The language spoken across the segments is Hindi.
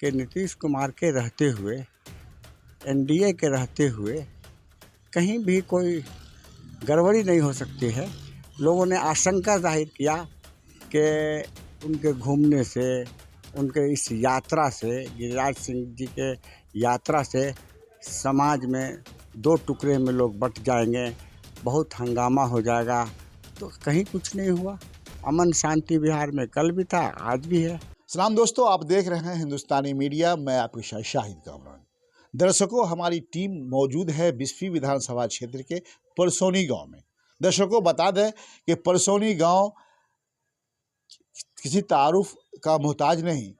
कि नीतीश कुमार के रहते हुए, एनडीए के रहते हुए कहीं भी कोई गड़बड़ी नहीं हो सकती है। लोगों ने आशंका जाहिर किया कि उनके घूमने से, उनके इस यात्रा से, गिरिराज सिंह जी के यात्रा से समाज में दो टुकड़े में लोग बंट जाएंगे, बहुत हंगामा हो जाएगा। तो कहीं कुछ नहीं हुआ। अमन शांति बिहार में कल भी था, आज भी है। सलाम दोस्तों, आप देख रहे हैं हिंदुस्तानी मीडिया। मैं आपके साथ शाहिद कामरान। दर्शकों, हमारी टीम मौजूद है बिस्फी विधानसभा क्षेत्र के परसोनी गांव में। दर्शकों बता दें कि परसोनी गांव किसी तारुफ का मोहताज नहीं,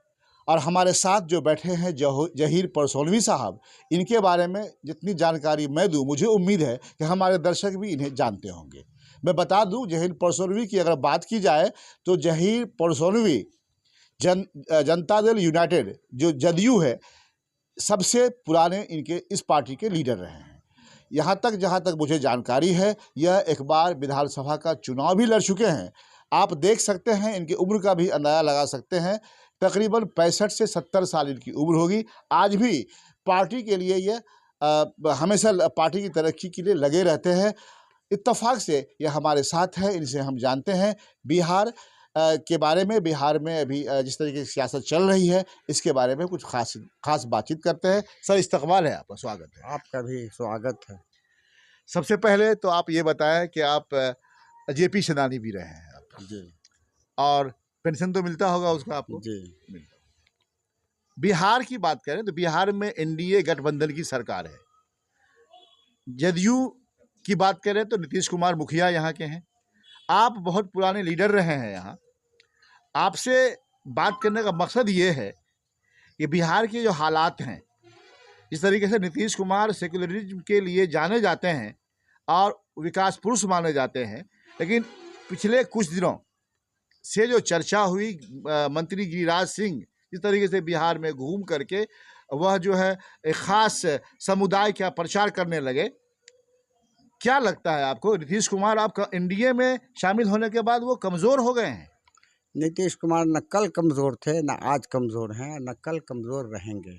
और हमारे साथ जो बैठे हैं जहीर परसोनवी साहब, इनके बारे में जितनी जानकारी मैं दूं, मुझे उम्मीद है कि हमारे दर्शक भी इन्हें जानते होंगे। मैं बता दूं, जहीर परसोनवी की अगर बात की जाए तो जहीर परसोनवी जनता दल यूनाइटेड जो जदयू है, सबसे पुराने इनके इस पार्टी के लीडर रहे हैं। यहाँ तक जहाँ तक मुझे जानकारी है, यह एक बार विधानसभा का चुनाव भी लड़ चुके हैं। आप देख सकते हैं, इनकी उम्र का भी अंदाज़ा लगा सकते हैं। तकरीबन 65 से 70 साल इनकी उम्र होगी। आज भी पार्टी के लिए ये हमेशा पार्टी की तरक्की के लिए लगे रहते हैं। इत्तेफाक से ये हमारे साथ है, इनसे हम जानते हैं बिहार के बारे में। बिहार में अभी जिस तरीके की सियासत चल रही है, इसके बारे में कुछ खास बातचीत करते हैं। सर, इस्तकबाल है, आपका स्वागत है। आपका भी स्वागत है। सबसे पहले तो आप ये बताएं कि आप जेपी सेनानी भी रहे हैं आप जी और पेंशन तो मिलता होगा उसका आपको? जी। मिलता। बिहार की बात करें तो बिहार में एनडीए गठबंधन की सरकार है। जदयू की बात करें तो नीतीश कुमार मुखिया यहाँ के हैं। आप बहुत पुराने लीडर रहे हैं यहाँ। आपसे बात करने का मकसद ये है कि बिहार के जो हालात हैं, जिस तरीके से नीतीश कुमार सेकुलरिज्म के लिए जाने जाते हैं और विकास पुरुष माने जाते हैं, लेकिन पिछले कुछ दिनों से जो चर्चा हुई, मंत्री गिरिराज सिंह जिस तरीके से बिहार में घूम करके वह जो है एक ख़ास समुदाय का प्रचार करने लगे, क्या लगता है आपको नीतीश कुमार आपका एनडीए में शामिल होने के बाद वो कमज़ोर हो गए हैं? नीतीश कुमार न कल कमज़ोर थे, न आज कमज़ोर हैं, न कल कमज़ोर रहेंगे।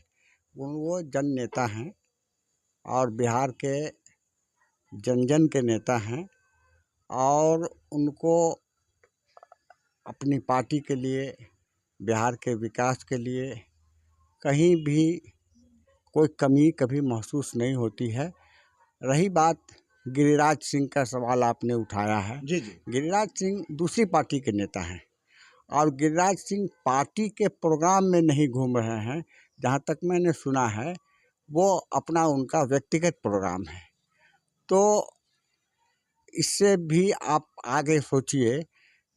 वो जन नेता हैं और बिहार के जन जन के नेता हैं, और उनको अपनी पार्टी के लिए, बिहार के विकास के लिए कहीं भी कोई कमी कभी महसूस नहीं होती है। रही बात गिरिराज सिंह का सवाल आपने उठाया है, जी जी। गिरिराज सिंह दूसरी पार्टी के नेता हैं और गिरिराज सिंह पार्टी के प्रोग्राम में नहीं घूम रहे हैं। जहाँ तक मैंने सुना है, वो अपना उनका व्यक्तिगत प्रोग्राम है। तो इससे भी आप आगे सोचिए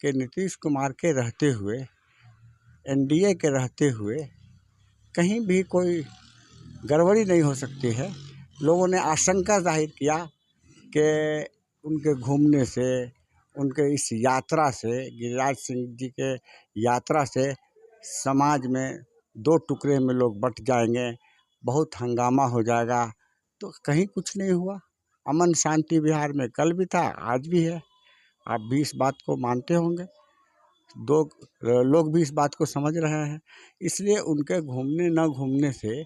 कि नीतीश कुमार के रहते हुए, एनडीए के रहते हुए कहीं भी कोई गड़बड़ी नहीं हो सकती है। लोगों ने आशंका जाहिर किया कि उनके घूमने से, उनके इस यात्रा से, गिरिराज सिंह जी के यात्रा से समाज में दो टुकड़े में लोग बंट जाएंगे, बहुत हंगामा हो जाएगा। तो कहीं कुछ नहीं हुआ। अमन शांति बिहार में कल भी था, आज भी है। आप भी इस बात को मानते होंगे, दो लोग भी इस बात को समझ रहे हैं। इसलिए उनके घूमने न घूमने से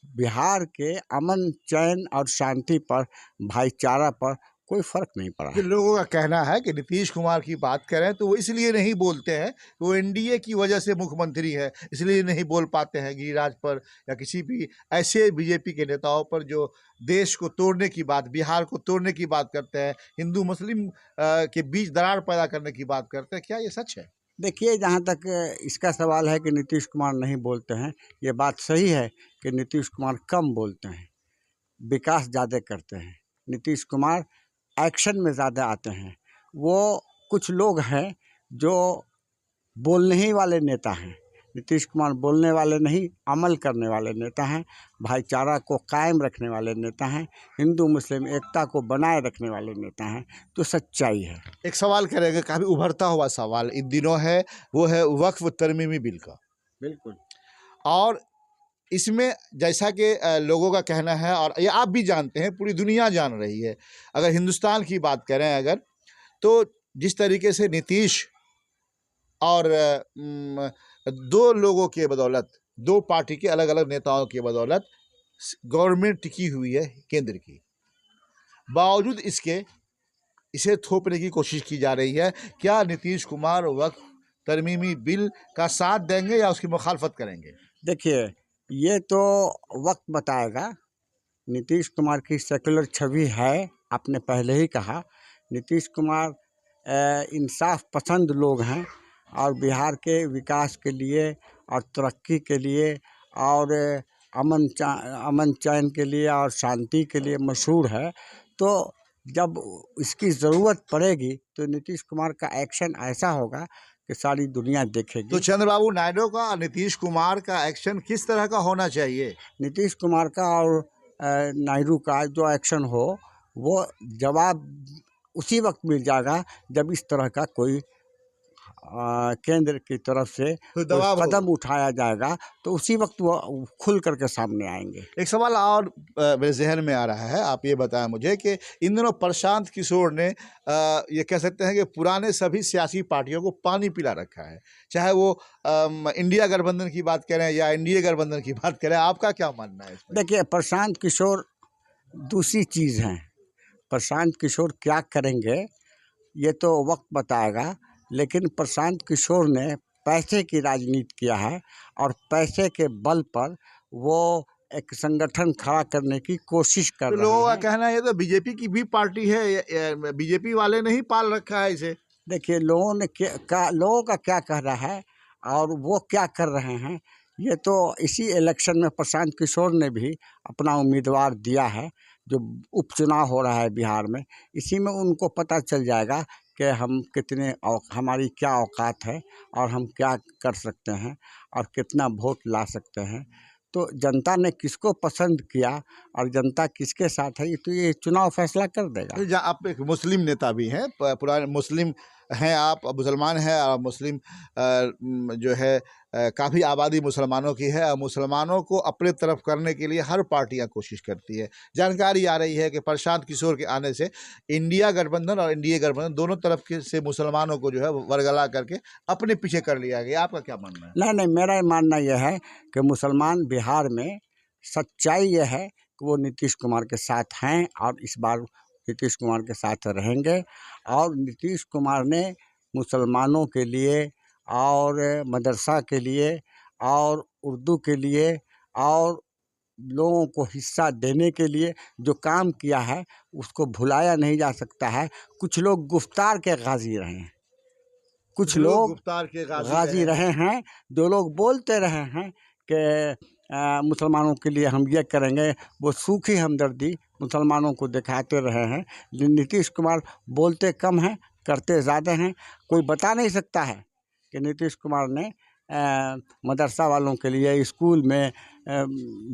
बिहार के अमन, चैन और शांति पर, भाईचारा पर कोई फर्क नहीं पड़ा कि है। लोगों का कहना है कि नीतीश कुमार की बात करें तो वो इसलिए नहीं बोलते हैं, वो एनडीए की वजह से मुख्यमंत्री है, इसलिए नहीं बोल पाते हैं गिरिराज पर या किसी भी ऐसे बीजेपी के नेताओं पर जो देश को तोड़ने की बात, बिहार को तोड़ने की बात करते हैं, हिंदू मुस्लिम के बीच दरार पैदा करने की बात करते हैं। क्या ये सच है? देखिए, जहाँ तक इसका सवाल है कि नीतीश कुमार नहीं बोलते हैं, ये बात सही है कि नीतीश कुमार कम बोलते हैं, विकास ज़्यादा करते हैं। नीतीश कुमार एक्शन में ज़्यादा आते हैं। वो कुछ लोग हैं जो बोलने ही वाले नेता हैं। नीतीश कुमार बोलने वाले नहीं, अमल करने वाले नेता हैं। भाईचारा को कायम रखने वाले नेता हैं। हिंदू मुस्लिम एकता को बनाए रखने वाले नेता हैं। तो सच्चाई है। एक सवाल करेंगे, काफ़ी उभरता हुआ सवाल इन दिनों है, वो है वक्फ तरमीमी बिल का। बिल्कुल। और इसमें जैसा कि लोगों का कहना है, और ये आप भी जानते हैं, पूरी दुनिया जान रही है, अगर हिंदुस्तान की बात करें अगर, तो जिस तरीके से नीतीश और दो लोगों के बदौलत दो पार्टी के अलग अलग नेताओं की बदौलत गवर्नमेंट टिकी हुई है केंद्र की। बावजूद इसके इसे थोपने की कोशिश की जा रही है। क्या नीतीश कुमार वक्फ तरमीमी बिल का साथ देंगे या उसकी मुखालफत करेंगे? देखिए, ये तो वक्त बताएगा। नीतीश कुमार की सेकुलर छवि है, आपने पहले ही कहा। नीतीश कुमार इंसाफ पसंद लोग हैं और बिहार के विकास के लिए और तरक्की के लिए और अमन चैन के लिए और शांति के लिए मशहूर है। तो जब इसकी ज़रूरत पड़ेगी तो नीतीश कुमार का एक्शन ऐसा होगा कि सारी दुनिया देखेगी। तो चंद्रबाबू नायडू का और नीतीश कुमार का एक्शन किस तरह का होना चाहिए? नीतीश कुमार का और नायडू का जो एक्शन हो वो जवाब उसी वक्त मिल जाएगा जब इस तरह का कोई केंद्र की तरफ से कोई कोई दबाव होगा। कदम उठाया जाएगा तो उसी वक्त वो खुल करके सामने आएंगे। एक सवाल और मेरे जहन में आ रहा है, आप ये बताएं मुझे कि इन दिनों प्रशांत किशोर ने ये कह सकते हैं कि पुराने सभी सियासी पार्टियों को पानी पिला रखा है, चाहे वो इंडिया गठबंधन की बात करें या एनडीए गठबंधन की बात करें। आपका क्या मानना है इसमें? देखिए, प्रशांत किशोर दूसरी चीज़ हैं। प्रशांत किशोर क्या करेंगे ये तो वक्त बताएगा, लेकिन प्रशांत किशोर ने पैसे की राजनीति किया है और पैसे के बल पर वो एक संगठन खड़ा करने की कोशिश कर तो रहे लोगों का हैं। कहना है ये तो बीजेपी की भी पार्टी है, बीजेपी वाले ने ही पाल रखा है इसे। देखिए, लोगों का क्या कह रहा है और वो क्या कर रहे हैं, ये तो इसी इलेक्शन में प्रशांत किशोर ने भी अपना उम्मीदवार दिया है। जो उपचुनाव हो रहा है बिहार में, इसी में उनको पता चल जाएगा कि हम हमारी क्या औकात है और हम क्या कर सकते हैं और कितना वोट ला सकते हैं। तो जनता ने किसको पसंद किया और जनता किसके साथ है, तो ये चुनाव फैसला कर देगा। आप एक मुस्लिम नेता भी हैं, पुराने मुस्लिम हैं, आप मुसलमान हैं और मुस्लिम जो है काफ़ी आबादी मुसलमानों की है और मुसलमानों को अपने तरफ करने के लिए हर पार्टियां कोशिश करती है। जानकारी आ रही है कि प्रशांत किशोर के आने से इंडिया गठबंधन और एनडीए गठबंधन दोनों तरफ के से मुसलमानों को जो है वरगला करके अपने पीछे कर लिया गया। आपका क्या मानना है? नहीं, मेरा मानना यह है कि मुसलमान बिहार में सच्चाई यह है कि वो नीतीश कुमार के साथ हैं और इस बार नीतीश कुमार के साथ रहेंगे। और नीतीश कुमार ने मुसलमानों के लिए और मदरसा के लिए और उर्दू के लिए और लोगों को हिस्सा देने के लिए जो काम किया है उसको भुलाया नहीं जा सकता है। कुछ लोग गुफ्तार के गाजी रहे हैं, कुछ लोग गुफ्तार के गाजी रहे हैं, जो लोग बोलते रहे हैं कि मुसलमानों के लिए हम ये करेंगे, वो सूखी हमदर्दी मुसलमानों को दिखाते रहे हैं। नीतीश कुमार बोलते कम हैं, करते ज़्यादा हैं। कोई बता नहीं सकता है कि नीतीश कुमार ने मदरसा वालों के लिए, स्कूल में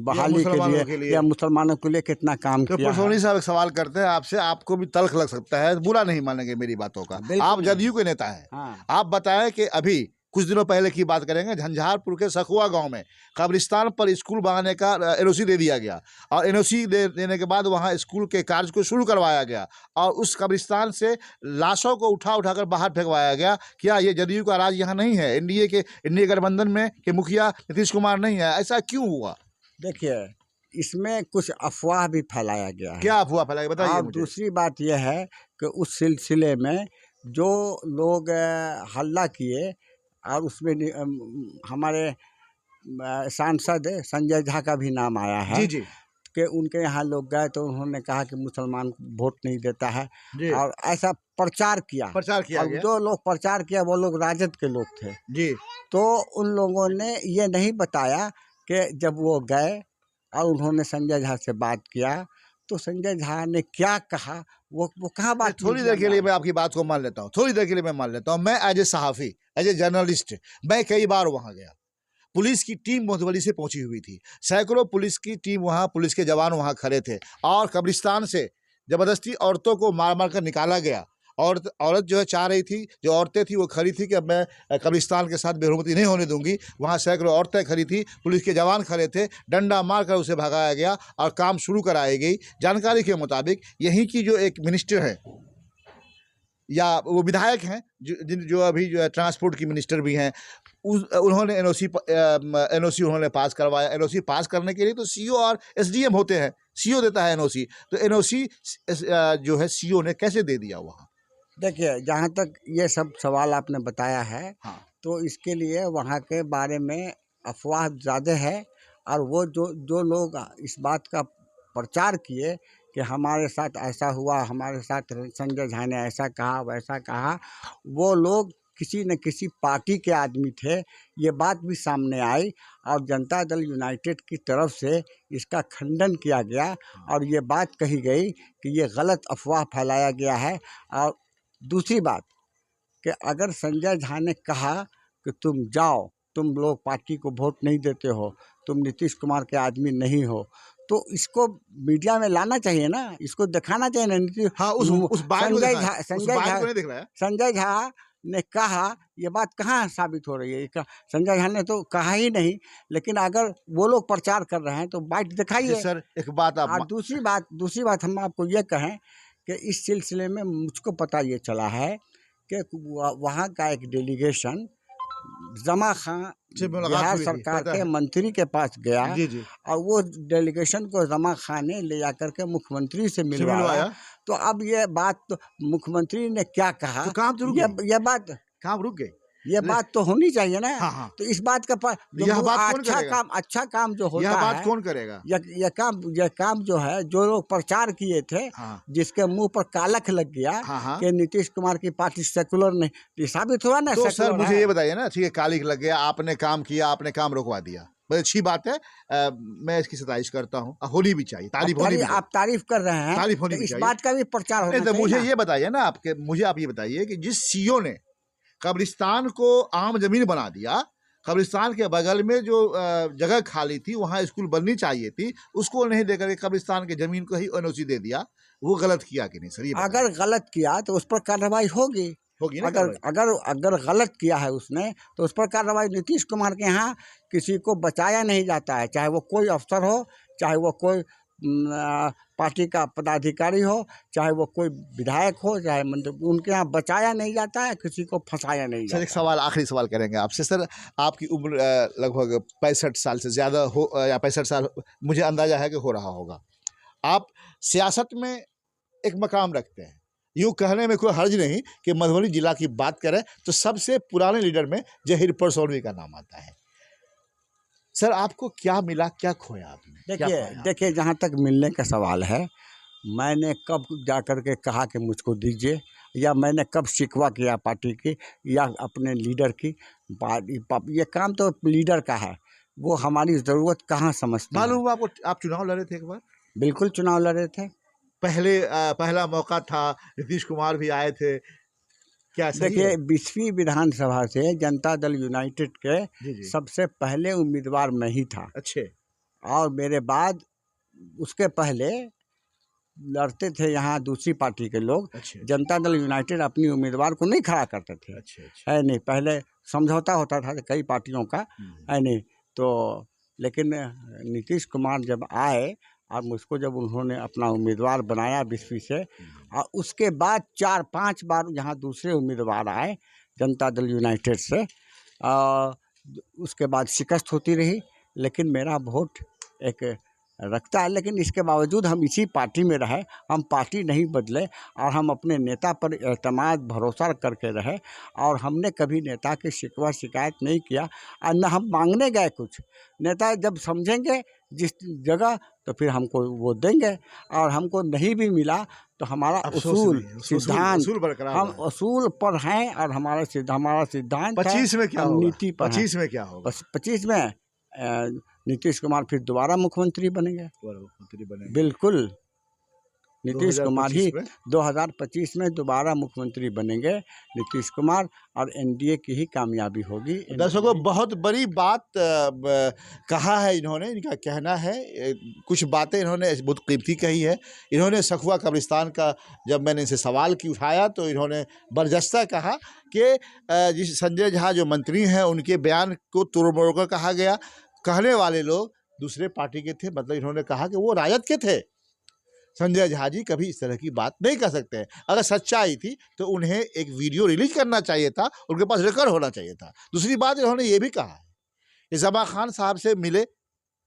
बहाली के लिए या मुसलमानों के लिए कितना काम तो किया है। परसोनी साहब एक सवाल करते हैं आपसे, आपको भी तल्ख लग सकता है, बुरा नहीं मानेंगे मेरी बातों का। आप जदयू के नेता हैं। हाँ। आप बताएं कि अभी कुछ दिनों पहले की बात करेंगे, झंझारपुर के सखुआ गांव में कब्रिस्तान पर स्कूल बनाने का एनओसी दे दिया गया और एनओसी देने के बाद वहां स्कूल के कार्य को शुरू करवाया गया और उस कब्रिस्तान से लाशों को उठाकर बाहर फेंकवाया गया। क्या ये जदयू का राज यहाँ नहीं है? एनडीए गठबंधन में के मुखिया नीतीश कुमार नहीं है, ऐसा क्यों हुआ? देखिए, इसमें कुछ अफवाह भी फैलाया गया है। क्या अफवाह फैलाया, बताइए और मुझे। दूसरी बात यह है कि उस सिलसिले में जो लोग हल्ला किए और उसमें हमारे सांसद संजय झा का भी नाम आया है। जी जी। कि उनके यहाँ लोग गए तो उन्होंने कहा कि मुसलमान वोट नहीं देता है और ऐसा प्रचार किया गया। जो लोग प्रचार किया वो लोग राजद के लोग थे जी। तो उन लोगों ने ये नहीं बताया कि जब वो गए और उन्होंने संजय झा से बात किया तो संजय झा ने क्या कहा, वो कहाँ बात। थोड़ी देर के लिए मैं आपकी बात को मान लेता हूँ, थोड़ी देर के लिए मैं मान लेता हूँ। मैं एज ए सहाफ़ी, एज ए जर्नलिस्ट, मैं कई बार वहाँ गया। पुलिस की टीम मोहतवली से पहुंची हुई थी, सैकड़ों पुलिस की टीम वहाँ, पुलिस के जवान वहाँ खड़े थे और कब्रिस्तान से ज़बरदस्ती औरतों को मार मार कर निकाला गया। औरत जो है चाह रही थी, जो औरतें थी वो खड़ी थी कि अब मैं कब्रिस्तान के साथ बेहरमती नहीं होने दूंगी। वहाँ सैकड़ों औरतें खड़ी थी, पुलिस के जवान खड़े थे, डंडा मार कर उसे भगाया गया और काम शुरू कराई गई। जानकारी के मुताबिक यहीं की जो एक मिनिस्टर है या वो विधायक हैं जो अभी जो है ट्रांसपोर्ट की मिनिस्टर भी हैं, उन्होंने एनओसी उन्होंने पास करवाया। एनओसी पास करने के लिए तो सीओ और एसडीएम होते हैं, सीओ देता है एनओसी। तो एनओसी जो है सीओ ने कैसे दे दिया वहाँ? देखिए, जहाँ तक ये सब सवाल आपने बताया है, हाँ। तो इसके लिए वहाँ के बारे में अफवाह ज़्यादा है। और वो जो लोग इस बात का प्रचार किए कि हमारे साथ ऐसा हुआ, हमारे साथ संजय झा ने ऐसा कहा, वैसा कहा, वो लोग किसी न किसी पार्टी के आदमी थे। ये बात भी सामने आई और जनता दल यूनाइटेड की तरफ से इसका खंडन किया गया और ये बात कही गई कि ये गलत अफवाह फैलाया गया है। और दूसरी बात कि अगर संजय झा ने कहा कि तुम जाओ, तुम लोग पार्टी को वोट नहीं देते हो, तुम नीतीश कुमार के आदमी नहीं हो, तो इसको मीडिया में लाना चाहिए ना, इसको दिखाना चाहिए ना। नीतीश हाँ, उस बात को नहीं दिख रहा है। संजय झा ने कहा, ये बात कहाँ साबित हो रही है? संजय झा ने तो कहा ही नहीं, लेकिन अगर वो लोग प्रचार कर रहे हैं तो बात दिखाइए। सर एक बात आप, और दूसरी बात हम आपको ये कहें कि इस सिलसिले में मुझको पता ये चला है कि वहाँ का एक डेलीगेशन जमा खां बिहार सरकार के मंत्री के पास गया। जी। और वो डेलीगेशन को जमा खां ने ले जाकर के मुख्यमंत्री से मिलवाया। तो अब ये बात तो मुख्यमंत्री ने क्या कहा, तो काम तो रुक गई। ये बात काम रुक गई। ये बात तो होनी चाहिए ना। हाँ। तो इस बात का यह बात कौन करेगा? अच्छा काम जो होता है, यह बात कौन करेगा? यह काम जो है, जो लोग प्रचार किए थे, हाँ। जिसके मुंह पर कालख लग गया कि नीतीश कुमार की पार्टी सेकुलर नहीं, साबित हुआ ना। तो सर मुझे ये बताइए ना, ठीक है, कालिख लग गया, आपने काम किया, आपने काम रुकवा दिया, बड़ी अच्छी बात है। मैं इसकी सताइश करता हूँ, होनी भी चाहिए, तारीफ होनी भी चाहिए। आप तारीफ कर रहे हैं, तारीफ होनी भी इस चाहिए। बात का भी प्रचार होना चाहिए। मुझे ये बताइए ना, आप ये बताइए कि जिस सीओ ने कब्रिस्तान को आम जमीन बना दिया, कब्रिस्तान के बगल में जो जगह खाली थी वहाँ स्कूल बननी चाहिए थी, उसको नहीं देकर के कब्रिस्तान की जमीन को ही एनओसी दे दिया, वो गलत किया कि नहीं सर? ये अगर गलत किया तो उस पर कार्रवाई होगी ना। अगर गलत किया है उसने तो उस पर कार्रवाई। नीतीश कुमार के यहाँ किसी को बचाया नहीं जाता है, चाहे वो कोई अफसर हो, चाहे वो कोई पार्टी का पदाधिकारी हो, चाहे वो कोई विधायक हो, चाहे मंत्री, उनके यहाँ बचाया नहीं जाता है, किसी को फंसाया नहीं जाता। सर एक सवाल, आखिरी सवाल करेंगे आपसे। सर आपकी उम्र लगभग 65 साल से ज़्यादा हो, या 65 साल मुझे अंदाजा है कि हो रहा होगा। आप सियासत में एक मकाम रखते हैं, यूँ कहने में कोई हर्ज नहीं कि मधुबनी जिला की बात करें तो सबसे पुराने लीडर में जहीर परसौनवी का नाम आता है। सर आपको क्या मिला, क्या खोया आपने? देखिए, जहाँ तक मिलने का सवाल है, मैंने कब जाकर के कहा कि मुझको दीजिए, या मैंने कब शिकवा किया पार्टी की या अपने लीडर की? ये काम तो लीडर का है, वो हमारी ज़रूरत कहाँ समझते हैं। मालूम हुआ आपको, आप चुनाव लड़े थे एक बार? बिल्कुल चुनाव लड़े थे। पहला मौका था, नीतीश कुमार भी आए थे, क्या सही? देखिए, 20वीं विधानसभा से जनता दल यूनाइटेड के सबसे पहले उम्मीदवार मैं ही था। अच्छे। और मेरे बाद उसके पहले लड़ते थे यहाँ दूसरी पार्टी के लोग। जनता दल यूनाइटेड अपनी उम्मीदवार को नहीं खड़ा करते थे। है नहीं, पहले समझौता होता था कई पार्टियों का, है नहीं। तो लेकिन नीतीश कुमार जब आए और मुझको जब उन्होंने अपना उम्मीदवार बनाया 20वीं से, और उसके बाद 4-5 बार यहाँ दूसरे उम्मीदवार आए जनता दल यूनाइटेड से, उसके बाद शिकस्त होती रही, लेकिन मेरा वोट एक रखता है। लेकिन इसके बावजूद हम इसी पार्टी में रहे, हम पार्टी नहीं बदले और हम अपने नेता पर एतमाद भरोसा करके रहे, और हमने कभी नेता की शिकवा शिकायत नहीं किया और न हम मांगने गए कुछ। नेता जब समझेंगे जिस जगह तो फिर हमको वो देंगे, और हमको नहीं भी मिला तो हमारा उसूल सिद्धांत, हम उसूल पर हैं और हमारा सिद्धांत 25 में क्या होगा? नीति पर 25 में क्या होगा? 25 में नीतीश कुमार फिर दोबारा मुख्यमंत्री बनेंगे। बिल्कुल, नीतीश कुमार ही 2025 में दोबारा मुख्यमंत्री बनेंगे, नीतीश कुमार, और एनडीए की ही कामयाबी होगी। दर्शकों, बहुत बड़ी बात कहा है इन्होंने, इनका कहना है, कुछ बातें इन्होंने बहुत कीमती कही है। इन्होंने सखुआ कब्रिस्तान का जब मैंने इनसे सवाल की उठाया तो इन्होंने बरजस्ता कहा कि जिस संजय झा जो मंत्री हैं उनके बयान को तोड़ मोड़ कर कहा गया, कहने वाले लोग दूसरे पार्टी के थे, मतलब इन्होंने कहा कि वो राजद के थे। संजय झा जी कभी इस तरह की बात नहीं कर सकते हैं। अगर सच्चाई थी तो उन्हें एक वीडियो रिलीज करना चाहिए था, उनके पास रिकॉर्ड होना चाहिए था। दूसरी बात इन्होंने ये भी कहा है कि ज़मा खान साहब से मिले,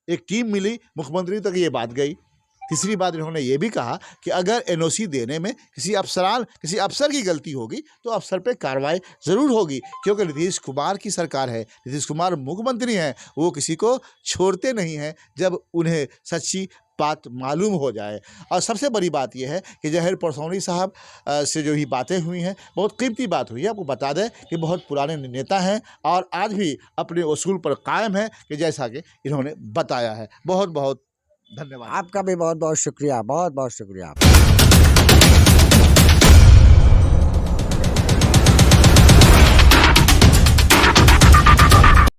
एक टीम मिली, मुख्यमंत्री तक ये बात गई। तीसरी बात इन्होंने ये भी कहा कि अगर एनओसी देने में किसी अफसर की गलती होगी तो अफसर पे कार्रवाई ज़रूर होगी, क्योंकि नीतीश कुमार की सरकार है, नीतीश कुमार मुख्यमंत्री हैं, वो किसी को छोड़ते नहीं हैं जब उन्हें सच्ची बात मालूम हो जाए। और सबसे बड़ी बात यह है कि जहीर परसौनी साहब से जो ही बातें हुई हैं, बहुत कीमती बात हुई है। आपको बता दें कि बहुत पुराने नेता हैं और आज भी अपने उसूल पर कायम हैं, कि जैसा कि इन्होंने बताया है। बहुत बहुत धन्यवाद। आपका भी बहुत बहुत शुक्रिया, बहुत बहुत शुक्रिया।